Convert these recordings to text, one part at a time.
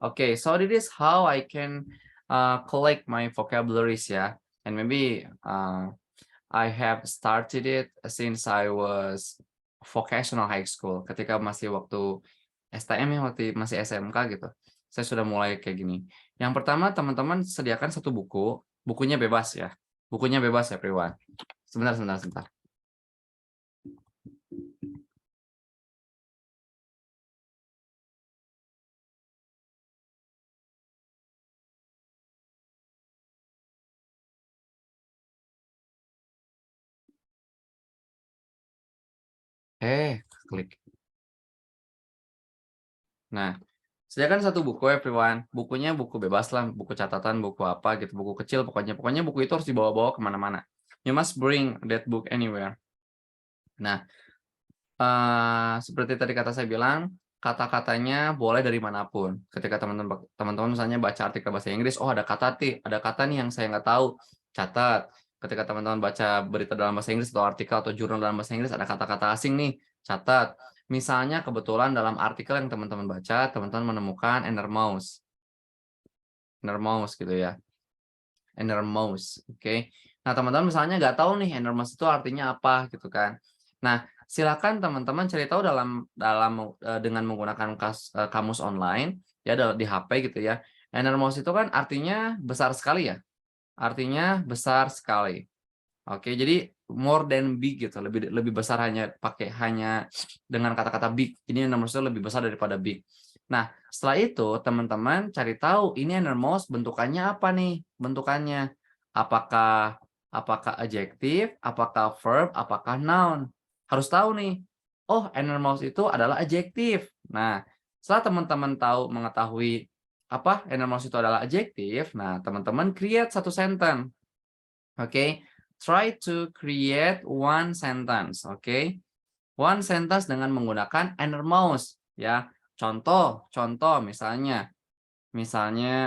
Okay, so this is how I can collect my vocabularies ya, and maybe I have started it since I was vocational high school. Ketika masih waktu STM ya, waktu masih SMK gitu. Saya sudah mulai kayak gini. Yang pertama teman-teman sediakan satu buku, bukunya bebas ya. Bukunya bebas ya, everyone. Sebentar, sebentar, sebentar. Klik. Nah, sediakan satu buku everyone. Bukunya buku bebas lah, buku catatan, buku apa gitu, buku kecil pokoknya. Pokoknya buku itu harus dibawa-bawa kemana-mana. You must bring that book anywhere. Nah, seperti tadi kata saya bilang, kata-katanya boleh dari manapun. Ketika teman-teman misalnya baca artikel bahasa Inggris, oh ada kata nih yang saya nggak tahu, catat. Ketika teman-teman baca berita dalam bahasa Inggris atau artikel atau jurnal dalam bahasa Inggris, ada kata-kata asing nih, catat. Misalnya kebetulan dalam artikel yang teman-teman baca, teman-teman menemukan innermost gitu ya. Innermost, oke. Nah, teman-teman misalnya nggak tahu nih innermost itu artinya apa gitu kan. Nah, silakan teman-teman cari tahu dengan menggunakan kamus online ya di HP gitu ya. Innermost itu kan artinya besar sekali ya. Artinya besar sekali. Oke, jadi more than big gitu, lebih lebih besar hanya dengan kata-kata big. Ini innermost itu lebih besar daripada big. Nah, setelah itu teman-teman cari tahu ini innermost bentukannya apa nih? Bentukannya apakah apakah adjektif, apakah verb, apakah noun? Harus tahu nih. Oh, innermost itu adalah adjektif. Nah, setelah teman-teman mengetahui apa innermost itu adalah adjektif, nah teman-teman create satu sentence. Oke. Try to create one sentence, oke? One sentence dengan menggunakan innermost ya. Contoh misalnya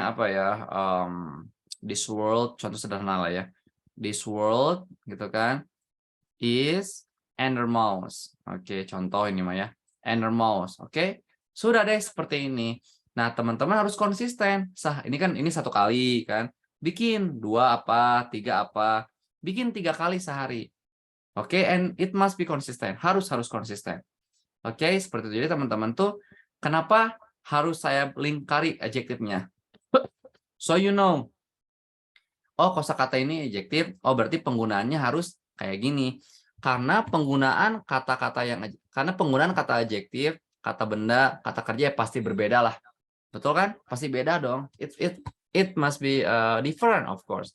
apa ya, this world, contoh sederhana lah ya. This world gitu kan is innermost. Oke, contoh ini mah ya. Innermost, oke? Sudah deh seperti ini. Nah, teman-teman harus konsisten. Ini satu kali kan. Bikin 2 apa, 3 apa. Bikin 3 kali sehari. Oke, and it must be consistent. Harus konsisten. Oke, seperti itu. Jadi teman-teman tuh kenapa harus saya lingkari adjektifnya? So you know. Oh, kosakata ini adjektif. Oh, berarti penggunaannya harus kayak gini. Karena penggunaan kata adjektif, kata benda, kata kerja ya pasti berbeda lah. Betul kan? Pasti beda dong. It must be different of course.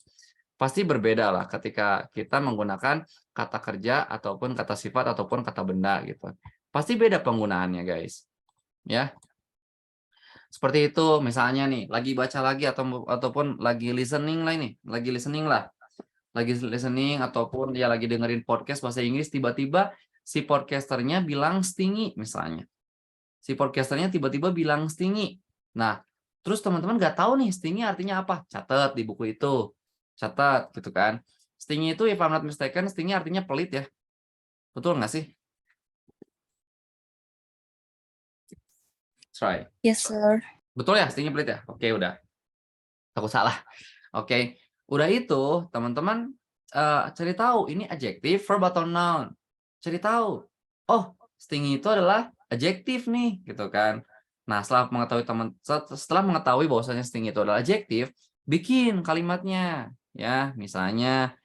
Pasti berbeda lah ketika kita menggunakan kata kerja ataupun kata sifat ataupun kata benda gitu. Pasti beda penggunaannya, guys. Ya. Seperti itu misalnya nih, lagi baca lagi ataupun lagi listening lah ini, lagi listening lah. Lagi listening ataupun ya lagi dengerin podcast bahasa Inggris, tiba-tiba si podcasternya bilang stingy misalnya. Si podcasternya tiba-tiba bilang stingy. Nah, terus teman-teman nggak tahu nih stingy artinya apa. Catat di buku itu. Catat gitu kan. Stingy itu if I'm not mistaken, stingy artinya pelit ya. Betul nggak sih? Try. Yes, sir. Betul ya, stingy pelit ya? Oke, udah. Takut salah. Oke. Udah itu, teman-teman cari tahu ini adjektif, verb atau noun. Cari tahu. Oh, stingy itu adalah adjektif nih, gitu kan. Nah, setelah mengetahui bahwasanya stingy itu adalah adjektif, bikin kalimatnya. Ya, misalnya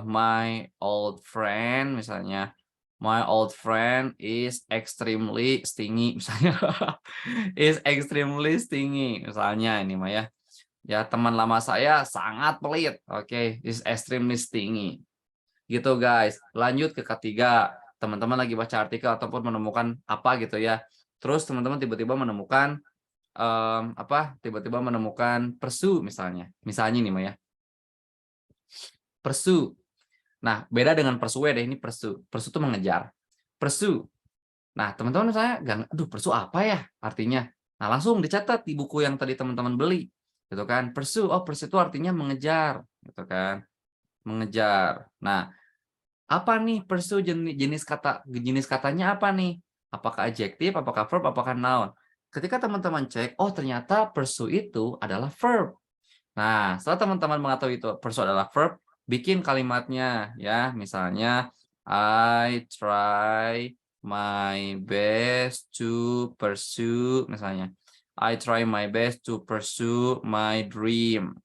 my old friend misalnya. My old friend is extremely stingy misalnya. Is extremely stingy misalnya ini mah ya. Ya, teman lama saya sangat pelit. Oke, is extremely stingy. Gitu, guys. Lanjut ke ketiga. Teman-teman lagi baca artikel ataupun menemukan apa gitu ya. Terus teman-teman tiba-tiba menemukan tiba-tiba menemukan pursue misalnya. Misalnya nih, Maya. Pursue. Nah, beda dengan pursue deh, ini pursue. Pursue itu mengejar. Pursue. Nah, teman-teman saya aduh, pursue apa ya artinya? Nah, langsung dicatat di buku yang tadi teman-teman beli. Gitu kan. Pursue, oh pursue itu artinya mengejar, gitu kan. Mengejar. Nah, apa nih pursue jenis katanya apa nih? Apakah adjektif, apakah verb, apakah noun? ketika teman-teman cek, oh ternyata pursue itu adalah verb. Nah, setelah teman-teman mengetahui itu pursue adalah verb, bikin kalimatnya ya. Misalnya, I try my best to pursue, misalnya. I try my best to pursue my dream.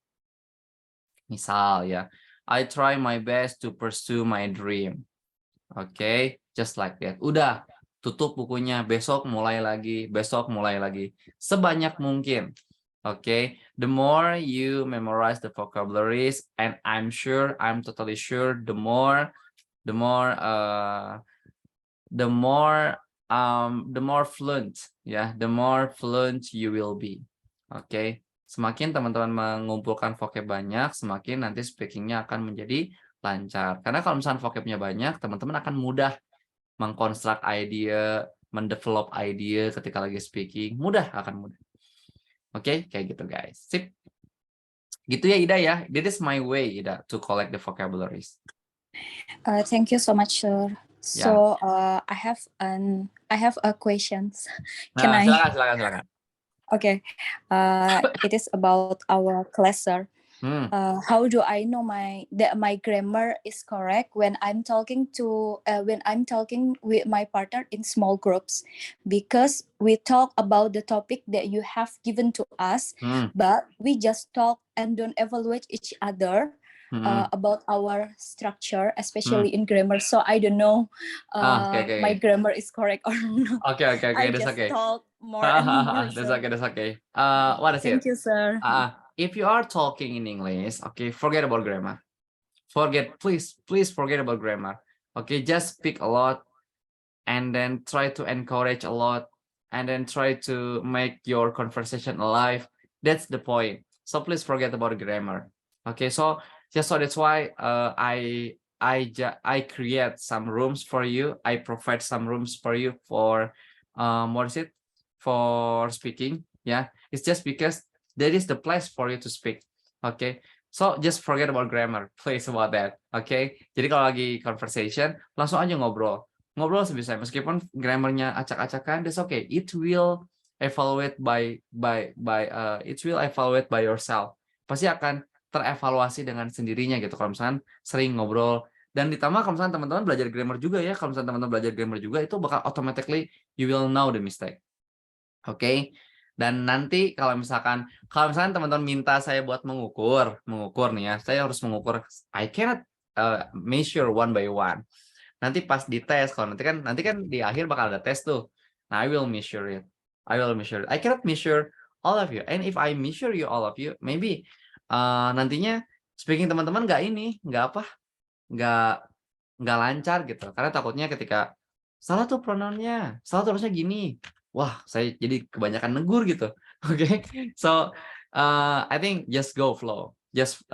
Misal ya, I try my best to pursue my dream. Oke, just like that. Udah, tutup bukunya. Besok mulai lagi, besok mulai lagi. Sebanyak mungkin. Oke, the more you memorize the vocabularies, and I'm totally sure, the more, the more, the more, the more fluent, ya, the more fluent you will be. Oke, semakin teman-teman mengumpulkan vocab banyak, semakin nanti speakingnya akan menjadi lancar. Karena kalau misalnya vocabnya banyak, teman-teman akan mudah mengkonstruk ide, mendevelop ide ketika lagi speaking, akan mudah. Oke, kayak gitu guys. Sip. Gitu ya Ida ya. This is my way Ida to collect the vocabularies. Thank you so much, sir. Ya. So I have a questions. Can Nah, I? silakan. Okay. It is about our class, sir. How do I know that my grammar is correct when I'm talking with my partner in small groups? Because we talk about the topic that you have given to us, but we just talk and don't evaluate each other about our structure, especially in grammar. So I don't know my grammar is correct or not. Okay. I That's just okay. talk more and more. That's So. okay. That's okay. What is it? Thank you, sir. If you are talking in English, okay, forget about grammar. Please forget about grammar. Okay, just speak a lot, and then try to encourage a lot, and then try to make your conversation alive. That's the point. So please forget about grammar. Okay, so that's why I create some rooms for you. I provide some rooms for you for what is it, for speaking. Yeah, it's just because that is the place for you to speak. Okay, so just forget about grammar, please, about that. Okay, jadi kalau lagi conversation langsung aja ngobrol sebisa, meskipun grammarnya acak-acakan, that's okay. It will evaluate by yourself. Pasti akan terevaluasi dengan sendirinya gitu kalau misalkan sering ngobrol. Dan ditambah kalau misalkan teman-teman belajar grammar juga ya, kalau misalkan teman-teman belajar grammar juga, itu bakal automatically you will know the mistake. Oke. Dan nanti kalau misalkan teman-teman minta saya buat mengukur nih ya, saya harus mengukur, I cannot measure one by one. Nanti pas di tes, kalau nanti kan di akhir bakal ada tes tuh. Nah, I will measure it. I cannot measure all of you. And if I measure you all of you, maybe nantinya speaking teman-teman nggak lancar gitu. Karena takutnya ketika salah tuh pronounnya, salah terusnya gini. Wah, saya jadi kebanyakan negur gitu. Oke. So, I think just go flow. Just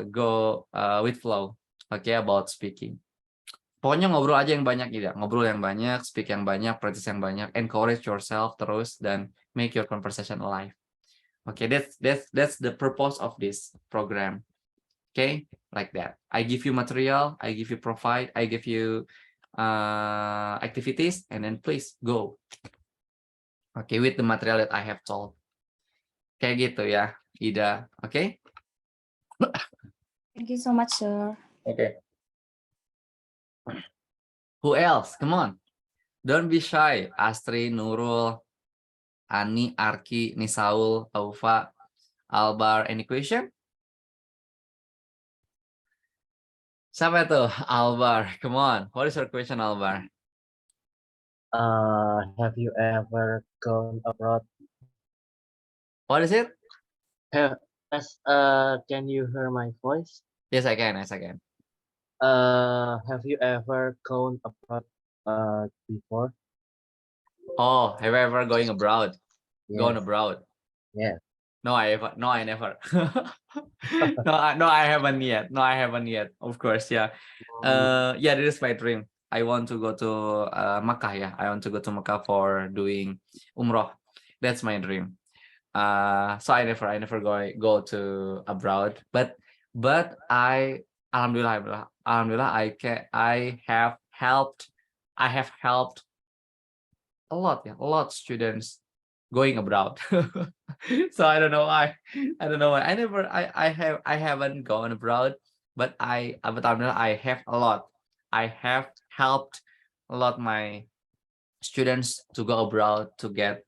go with flow. Okay, about speaking. Pokoknya ngobrol aja yang banyak gitu, ngobrol yang banyak, speak yang banyak, practice yang banyak, encourage yourself terus, dan make your conversation alive. Okay, that's the purpose of this program. Okay, like that. I give you material, I give you provide, I give you activities, and then please go. Okay, with the material that I have told. Kayak gitu ya, Ida. Okay. Thank you so much, sir. Okay. Who else? Come on. Don't be shy. Astri, Nurul, Ani, Arki, Nisaul, Aufa, Albar, any question? Siapa tuh? Albar, come on. What is your question, Albar? Have you ever gone abroad? What is it? Can you hear my voice? Yes, I can. Have you ever gone abroad before? Oh, have you ever going abroad? Yes. Gone abroad? Yeah. No, I never. No, I haven't yet. No, I haven't yet. Of course, yeah. Yeah, this is my dream. I want to go to Makkah. Yeah, I want to go to Makkah for doing Umrah. That's my dream. So I never go to abroad. But I, alhamdulillah, I have helped a lot students going abroad. So I don't know why. I don't know why. I haven't gone abroad, but alhamdulillah, I have a lot. I have helped a lot my students to go abroad to get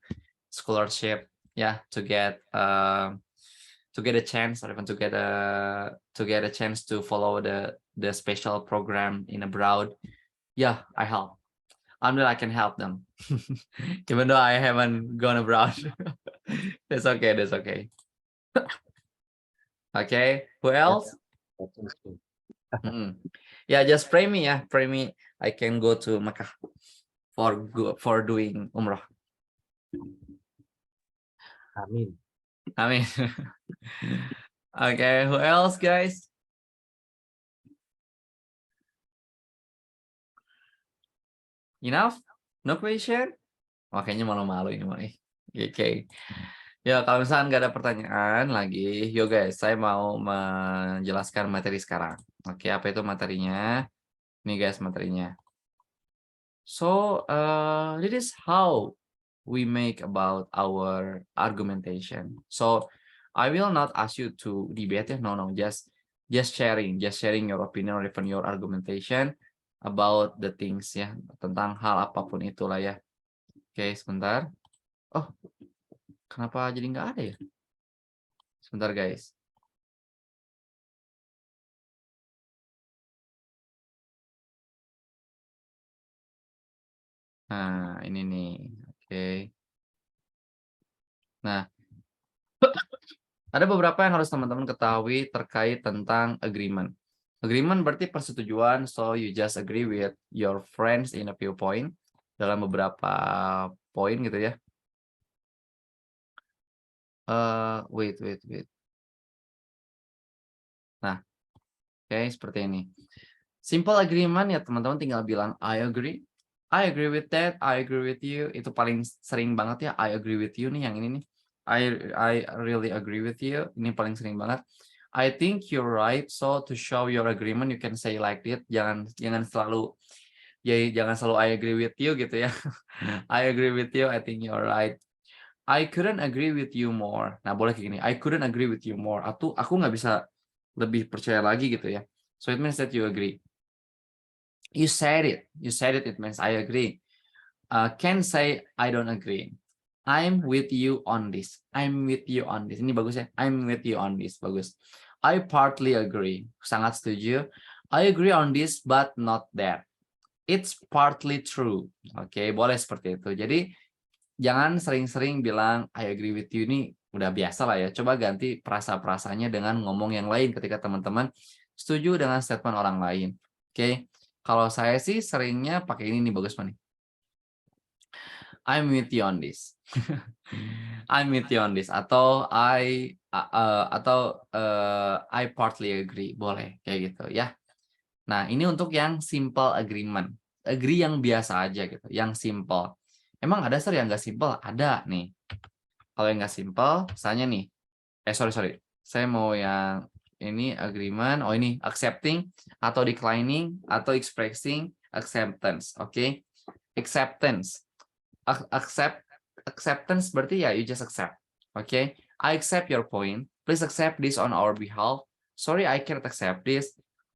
scholarship, yeah, to get a chance, or even to get a chance to follow the special program in abroad. Yeah, I help. I can help them, even though I haven't gone abroad. That's okay. That's okay. Okay. Who else? That's interesting. Yeah, just pray me. Yeah, pray me. I can go to Mecca for doing umrah. Amin. I mean, okay. Who else, guys? Enough? No question? Makanya malu-malu ini mah. Oke. Ya, kalau misalkan nggak ada pertanyaan lagi, yuk guys, saya mau menjelaskan materi sekarang. Oke, apa itu materinya? Nih guys, materinya. So, this is how we make about our argumentation. So, I will not ask you to debate. No, just sharing your opinion or even your argumentation about the things ya, tentang hal apapun itulah ya. Oke, sebentar. Oh, kenapa jadi nggak ada ya? Sebentar guys. Nah, ini nih. Oke. Nah, ada beberapa yang harus teman-teman ketahui terkait tentang agreement. Agreement berarti persetujuan, so you just agree with your friends in a few point, dalam beberapa poin gitu ya. Wait. Nah, oke, seperti ini. Simple agreement ya teman-teman tinggal bilang I agree with that, I agree with you. Itu paling sering banget ya, I agree with you nih yang ini nih. I really agree with you. Ini paling sering banget. I think you're right. So to show your agreement you can say like that. Jangan selalu I agree with you gitu ya. I agree with you. I think you're right. I couldn't agree with you more. Nah, boleh kayak gini. I couldn't agree with you more. Atau aku nggak bisa lebih percaya lagi gitu ya. So it means that you agree. You said it. It means I agree. Can say I don't agree. I'm with you on this. Ini bagus ya. I'm with you on this. Bagus. I partly agree. Sangat setuju. I agree on this but not that. It's partly true. Oke, boleh seperti itu. Jadi jangan sering-sering bilang I agree with you, ini udah biasa lah ya. Coba ganti perasa-perasanya dengan ngomong yang lain ketika teman-teman setuju dengan statement orang lain. Oke. Kalau saya sih seringnya pakai ini nih, bagus nih. I'm with you on this. I'm with you on this. Atau I partly agree. Boleh kayak gitu ya. Nah, ini untuk yang simple agreement. Agree yang biasa aja gitu, yang simple. Emang ada yang nggak simple? Ada nih. Kalau yang nggak simple, misalnya nih. Sorry. Saya mau yang ini agreement. Oh, ini accepting atau declining atau expressing acceptance. Oke. Acceptance. Acceptance berarti ya you just accept. Oke. I accept your point. Please accept this on our behalf. Sorry, I can't accept this.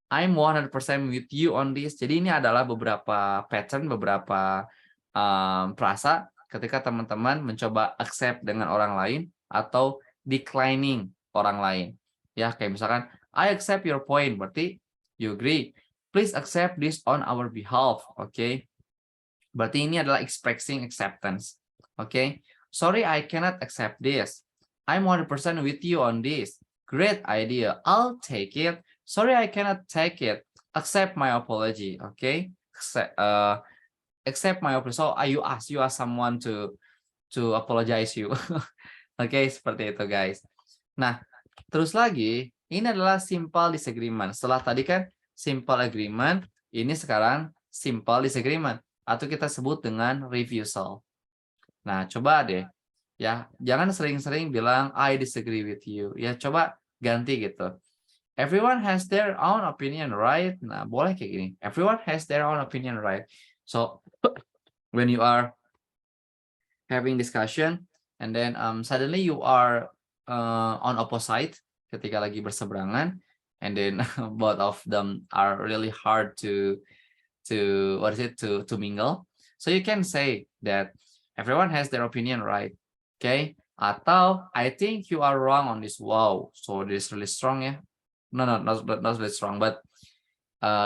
I'm 100% with you on this. Jadi ini adalah beberapa pattern, beberapa frasa ketika teman-teman mencoba accept dengan orang lain atau declining orang lain. Ya, kayak misalkan I accept your point, berarti you agree. Please accept this on our behalf. Oke. Berarti ini adalah expressing acceptance. Oke. Sorry, I cannot accept this. I'm 100% with you on this. Great idea. I'll take it. Sorry, I cannot take it. Accept my apology. Okay. Accept my apology. So you ask someone to apologize you. Oke, seperti itu guys. Nah, terus lagi ini adalah simple disagreement. Setelah tadi kan simple agreement, ini sekarang simple disagreement atau kita sebut dengan refusal. Nah, coba deh ya, jangan sering-sering bilang I disagree with you. Ya, coba ganti gitu. Everyone has their own opinion, right? Nah, boleh kayak gini. Everyone has their own opinion, right? So, when you are having discussion, and then suddenly you are on opposite ketika lagi berseberangan, and then both of them are really hard to what is it to mingle. So you can say that everyone has their opinion, right? Okay. Atau I think you are wrong on this. Wow, so this really strong ya. No, not really strong, but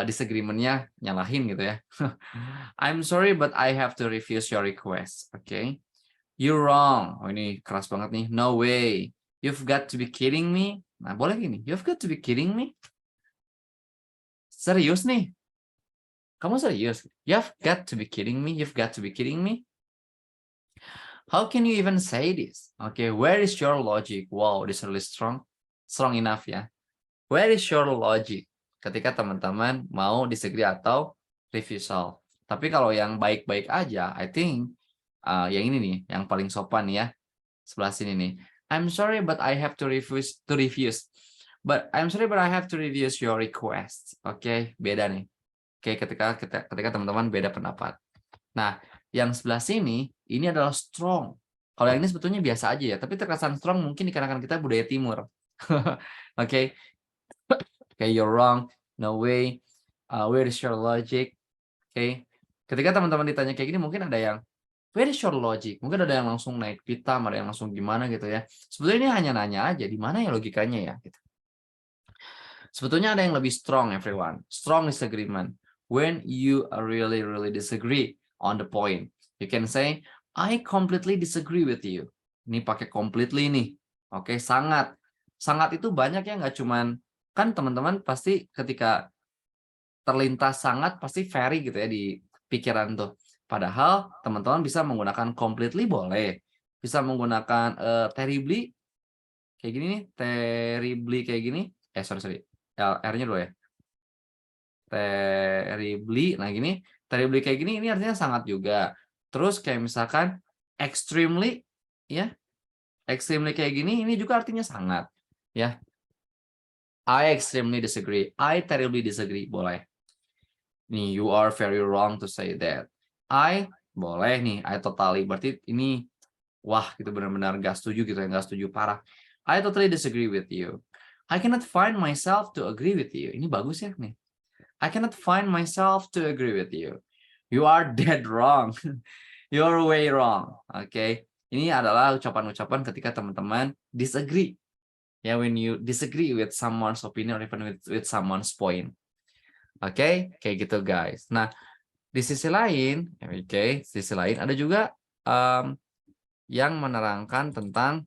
disagreement-nya nyalahin gitu ya. I'm sorry, but I have to refuse your request. Okay. You're wrong. Oh, ini keras banget nih. No way. You've got to be kidding me. Nah, boleh gini. You've got to be kidding me. Serius nih. Kamu serius? You've got to be kidding me. You've got to be kidding me. How can you even say this? Okay, where is your logic? Wow, this is really strong. Strong enough ya. Where is your logic? Ketika teman-teman mau disagree atau refusal. Tapi kalau yang baik-baik aja, I think yang ini nih, yang paling sopan ya. Sebelah sini nih. I'm sorry, but I have to refuse. But I'm sorry, but I have to refuse your request. Oke, beda nih. Oke, ketika teman-teman beda pendapat. Nah, yang sebelah sini ini adalah strong. Kalau yang ini sebetulnya biasa aja ya, tapi terkesan strong mungkin dikarenakan kita budaya timur. Oke. Okay, you're wrong. No way. Where is your logic? Oke. Ketika teman-teman ditanya kayak gini mungkin ada yang where is your logic? Mungkin ada yang langsung naik pitam, ada yang langsung gimana gitu ya. Sebetulnya ini hanya nanya aja, di mana ya logikanya ya gitu. Sebetulnya ada yang lebih strong, everyone. Strong disagreement. When you really disagree on the point, you can say, I completely disagree with you. Ini pakai completely nih. Oke, sangat. Sangat itu banyak ya, nggak cuman, kan teman-teman pasti ketika terlintas sangat, pasti very gitu ya di pikiran tuh. Padahal teman-teman bisa menggunakan completely boleh. Bisa menggunakan terribly, kayak gini nih. Terribly kayak gini. Sorry. R-nya dulu ya. Terribly, nah gini, terribly kayak gini, ini artinya sangat juga. Terus kayak misalkan extremely, ya, extremely kayak gini, ini juga artinya sangat, ya. I extremely disagree, I terribly disagree, boleh. Nih, you are very wrong to say that. I, boleh nih, I totally, berarti ini, wah, gitu benar-benar gak setuju gitu ya, gak setuju parah. I totally disagree with you. I cannot find myself to agree with you. Ini bagus ya nih. I cannot find myself to agree with you. You are dead wrong. You're way wrong. Oke. Ini adalah ucapan-ucapan ketika teman-teman disagree. Ya, when you disagree with someone's opinion or even with someone's point. Oke, kayak gitu guys. Nah, di sisi lain, sisi lain ada juga yang menerangkan tentang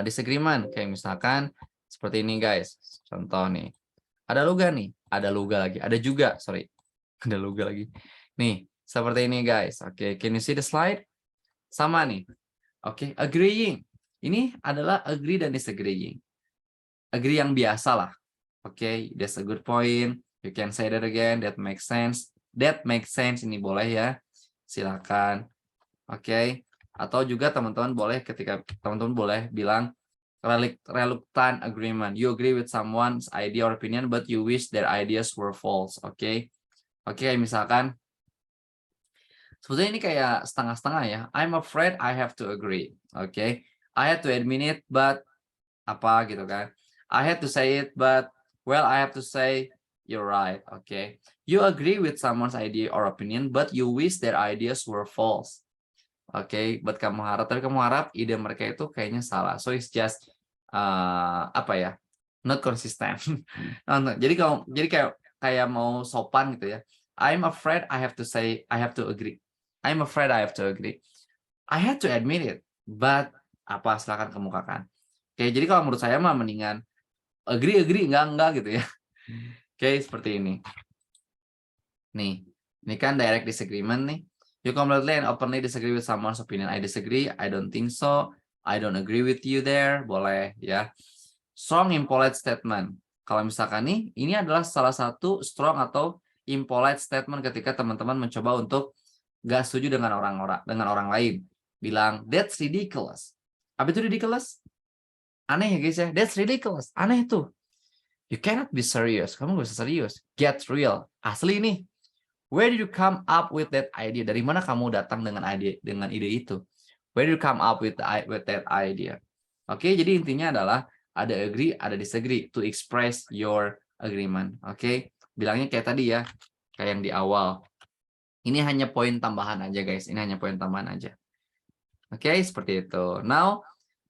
disagreement. Kayak misalkan seperti ini guys. Contoh nih. Ada luga nih, ada juga, sorry. Ada luga lagi. Nih, seperti ini guys. Oke, can you see the slide? Sama nih. Oke, agreeing. Ini adalah agree dan disagreeing. Agree yang biasa lah. Oke, that's a good point. You can say that again, that makes sense. That makes sense, ini boleh ya. Silakan. Oke. Atau juga teman-teman boleh ketika teman-teman boleh bilang reluctant agreement. You agree with someone's idea or opinion, but you wish their ideas were false. Oke, misalkan sebetulnya ini kayak setengah-setengah ya. I'm afraid I have to agree. Oke, I had to admit it, but apa gitu kan. I had to say it, but well, I have to say you're right. Oke, you agree with someone's idea or opinion, but you wish their ideas were false. Oke, but kamu harap ide mereka itu kayaknya salah. So it's just apa ya? Not consistent. Jadi kayak mau sopan gitu ya. I'm afraid I have to say I have to agree. I'm afraid I have to agree. I had to admit it, but apa silakan kemukakan. Oke, jadi kalau menurut saya mah mendingan agree enggak gitu ya. Oke, seperti ini. Nih, ini kan direct disagreement nih. You completely and openly disagree with someone's opinion. I disagree. I don't think so. I don't agree with you there. Boleh ya. Strong impolite statement. Kalau misalkan nih, ini adalah salah satu strong atau impolite statement ketika teman-teman mencoba untuk gak setuju dengan orang lain. Bilang, that's ridiculous. Apa itu ridiculous? Aneh ya guys ya. That's ridiculous. Aneh tuh. You cannot be serious. Kamu gak bisa serius. Get real. Asli nih. Where did you come up with that idea? Dari mana kamu datang dengan ide itu? Where do you come up with that idea? Oke, jadi intinya adalah ada agree, ada disagree to express your agreement. Oke, bilangnya kayak tadi ya, kayak yang di awal. Ini hanya poin tambahan aja guys, ini hanya poin tambahan aja. Oke, seperti itu. Now,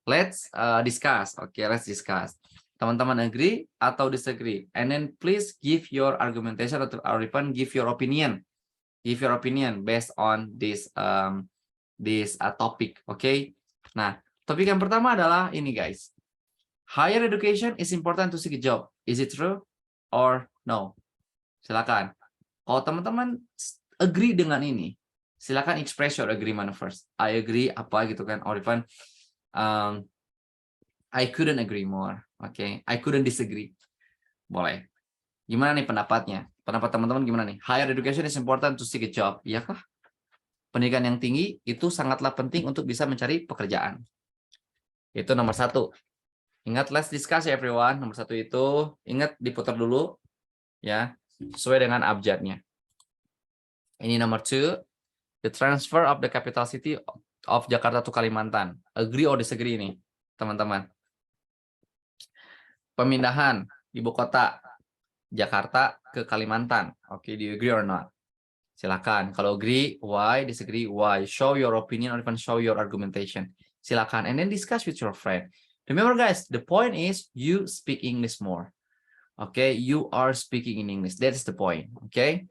let's discuss. Oke, let's discuss. Teman-teman agree atau disagree? And then please give your argumentation or even give your opinion. Give your opinion based on this topic. Oke. Nah, topik yang pertama adalah ini guys. Higher education is important to seek a job. Is it true or no? Silakan. Kalau teman-teman agree dengan ini, silakan express your agreement first. I agree apa gitu kan, or even I couldn't agree more. Oke, I couldn't disagree. Boleh. Gimana nih pendapatnya? Pendapat teman-teman gimana nih? Higher education is important to seek a job. Iyakah? Pendidikan yang tinggi itu sangatlah penting untuk bisa mencari pekerjaan. Itu nomor 1. Ingat, let's discuss everyone. Nomor 1 itu, ingat diputar dulu ya, sesuai dengan abjadnya. Ini nomor 2, the transfer of the capital city of Jakarta to Kalimantan. Agree or disagree nih, teman-teman? Pemindahan ibu kota Jakarta ke Kalimantan. Oke, do you agree or not? Silakan. Kalau agree, why? Disagree, why? Show your opinion or even show your argumentation. Silakan. And then discuss with your friend. Remember guys, the point is you speak English more. Okay, you are speaking in English. That's the point. Okay,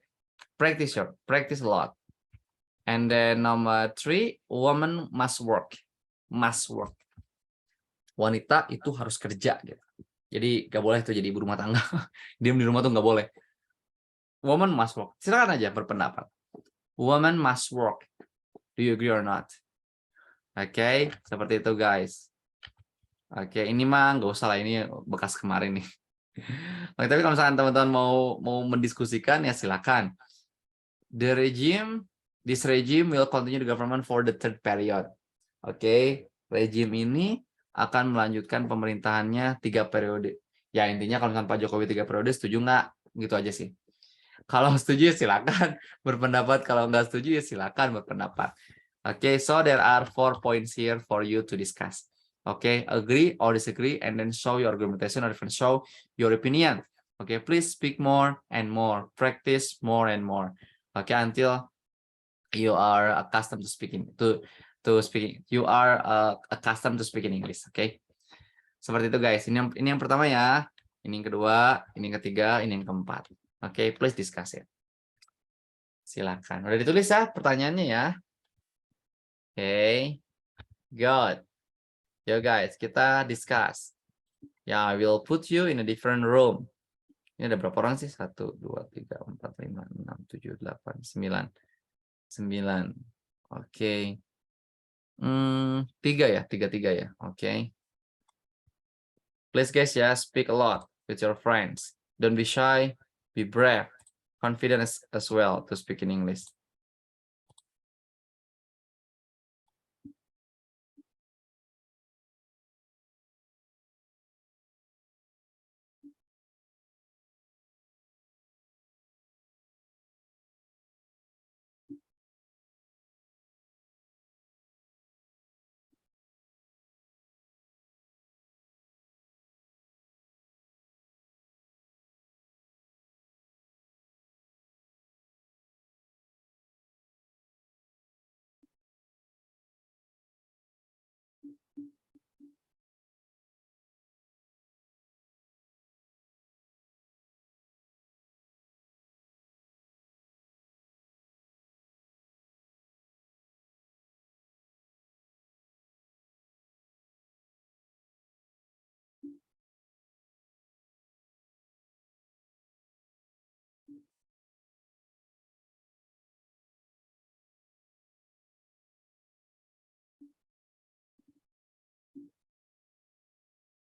practice a lot. And then number 3, woman must work. Must work. Wanita itu harus kerja gitu. Jadi gak boleh tuh jadi ibu rumah tangga. Diam di rumah tuh gak boleh. Woman must work. Silakan aja berpendapat. Woman must work. Do you agree or not? Oke, seperti itu guys. Oke, ini mah nggak usah lah, ini bekas kemarin nih. Oke, tapi kalau misalkan teman-teman mau mendiskusikan ya silakan. This regime will continue the government for the 3rd period. Oke, regime ini akan melanjutkan pemerintahannya 3 periode. Ya intinya kalau misalkan Pak Jokowi 3 periode, setuju nggak? Gitu aja sih. Kalau setuju ya silakan berpendapat, kalau nggak setuju ya silakan berpendapat. Okay, so there are 4 points here for you to discuss. Okay, agree or disagree, and then show your argumentation or even show your opinion. Okay, please speak more and more, practice more and more. Okay, until you are accustomed to speaking You are accustomed to speaking English. Okay, seperti itu guys. Ini yang pertama ya. Ini yang kedua, ini yang ketiga, ini yang keempat. Oke, please discuss it. Silakan. Udah ditulis ya pertanyaannya ya. Oke, good. Yo guys, kita discuss. Ya, I will put you in a different room. Ini ada berapa orang sih? 1, 2, 3, 4, 5, 6, 7, 8, 9. 9. Oke. 3 ya? 3 ya? Oke. Please guys ya, speak a lot with your friends. Don't be shy. Be brave, confident as well to speak in English.